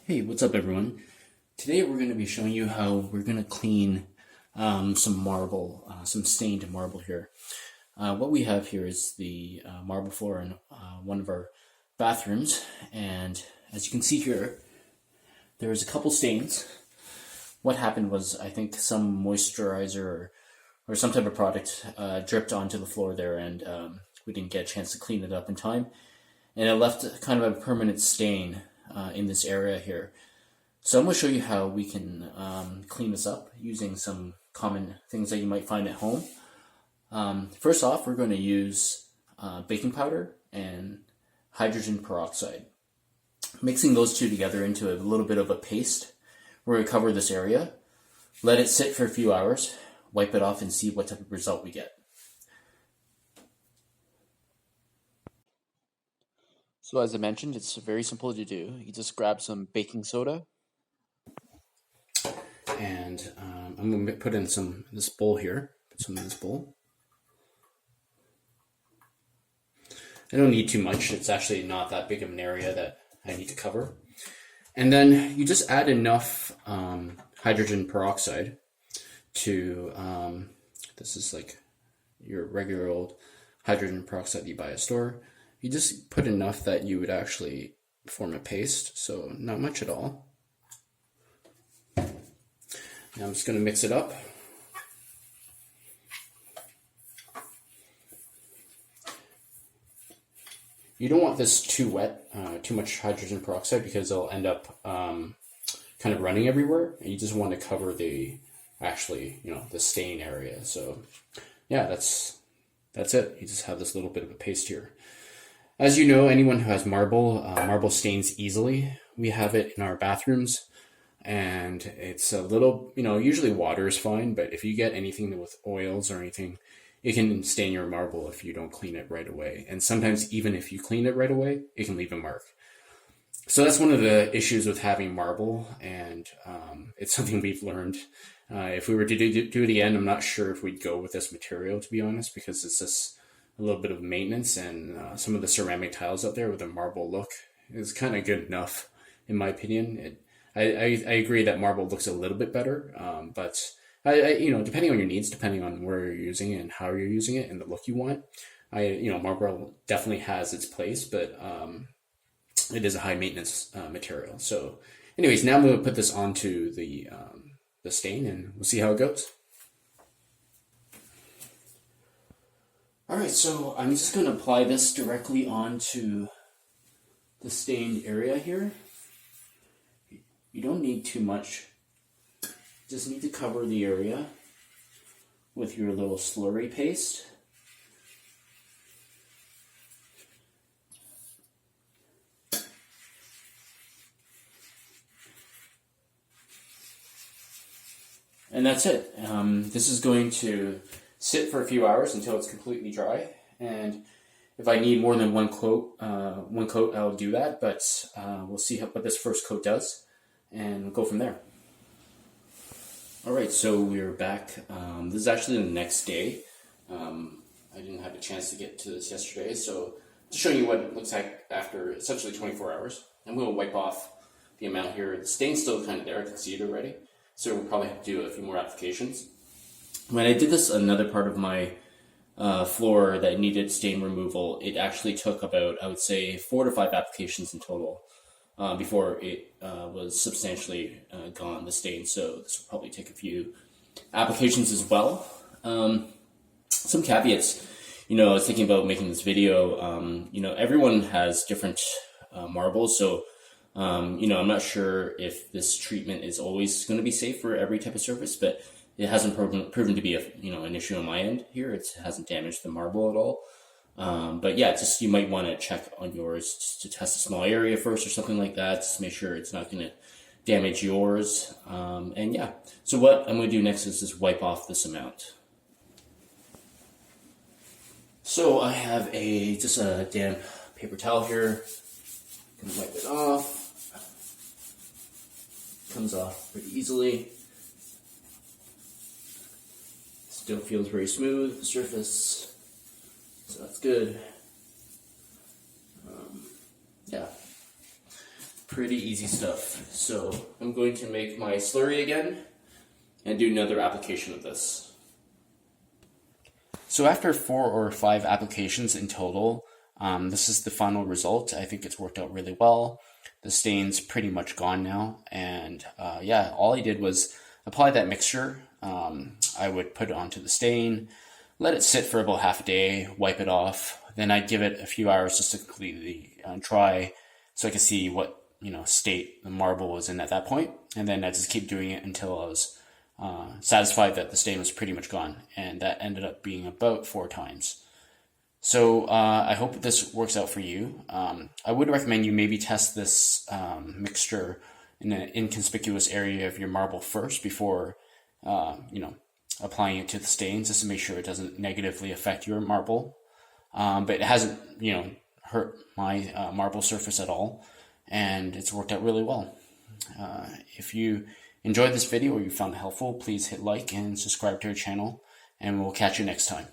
Hey, what's up everyone? Today we're going to be showing you how we're going to clean some marble, some stained marble here. What we have here is the marble floor in one of our bathrooms, and as you can see here, there's a couple stains. What happened was, I think some moisturizer or some type of product dripped onto the floor there, and we didn't get a chance to clean it up in time, and it left kind of a permanent stain in this area here. So I'm going to show you how we can clean this up using some common things that you might find at home. First off, we're going to use baking powder and hydrogen peroxide. Mixing those two together into a little bit of a paste, we're going to cover this area, let it sit for a few hours, wipe it off, and see what type of result we get. So as I mentioned, it's very simple to do. You just grab some baking soda, and I'm going to put in this bowl here. Put some in this bowl. I don't need too much. It's actually not that big of an area that I need to cover. And then you just add enough hydrogen peroxide to, this is like your regular old hydrogen peroxide that you buy at a store. You just put enough that you would actually form a paste, so not much at all. Now I'm just going to mix it up. You don't want this too wet, too much hydrogen peroxide, because it'll end up kind of running everywhere. And you just want to cover the the stain area. So yeah, that's it. You just have this little bit of a paste here. As you know, anyone who has marble stains easily. We have it in our bathrooms, and it's a little, usually water is fine, but if you get anything with oils or anything, it can stain your marble if you don't clean it right away. And sometimes even if you clean it right away, it can leave a mark. So that's one of the issues with having marble, and it's something we've learned. If we were to do it again, I'm not sure if we'd go with this material, to be honest, because it's just a little bit of maintenance, and some of the ceramic tiles out there with a marble look is kind of good enough, in my opinion. I agree that marble looks a little bit better, but depending on your needs, depending on where you're using it and how you're using it and the look you want, marble definitely has its place, but it is a high maintenance material. So, anyways, now I'm going to put this onto the stain, and we'll see how it goes. Alright, so I'm just going to apply this directly onto the stained area here. You don't need too much. Just need to cover the area with your little slurry paste. And that's it. This is going to sit for a few hours until it's completely dry, and if I need more than one coat, I'll do that, but we'll see what this first coat does, and we'll go from there. Alright, so we're back. This is actually the next day. I didn't have a chance to get to this yesterday, so just showing you what it looks like after essentially 24 hours. I'm going to wipe off the amount here. The stain's still kind of there, I can see it already, so we'll probably have to do a few more applications. When I did this, another part of my floor that needed stain removal, it actually took about, I would say, 4 to 5 applications in total before it was substantially gone, the stain. So this will probably take a few applications as well. Some caveats, I was thinking about making this video. Everyone has different marbles, so I'm not sure if this treatment is always going to be safe for every type of surface, but it hasn't proven to be an issue on my end here. It hasn't damaged the marble at all. But yeah, just you might want to check on yours just to test a small area first or something like that. Just make sure it's not going to damage yours. And yeah, so what I'm going to do next is just wipe off this amount. So I have just a damp paper towel here. I'm going to wipe it off. Comes off pretty easily. Still feels very smooth, the surface, so that's good. Yeah, Pretty easy stuff. So I'm going to make my slurry again and do another application of this. So after 4 or 5 applications in total, this is the final result. I think it's worked out really well. The stain's pretty much gone now, and yeah, all I did was apply that mixture. I would put it onto the stain, let it sit for about half a day, wipe it off. Then I'd give it a few hours just to completely dry, so I could see what state the marble was in at that point. And then I just keep doing it until I was satisfied that the stain was pretty much gone, and that ended up being about 4 times. So I hope this works out for you. I would recommend you maybe test this mixture in an inconspicuous area of your marble first before applying it to the stains, just to make sure it doesn't negatively affect your marble. But it hasn't hurt my marble surface at all, and it's worked out really well. If you enjoyed this video or you found it helpful, please hit like and subscribe to our channel, and we'll catch you next time.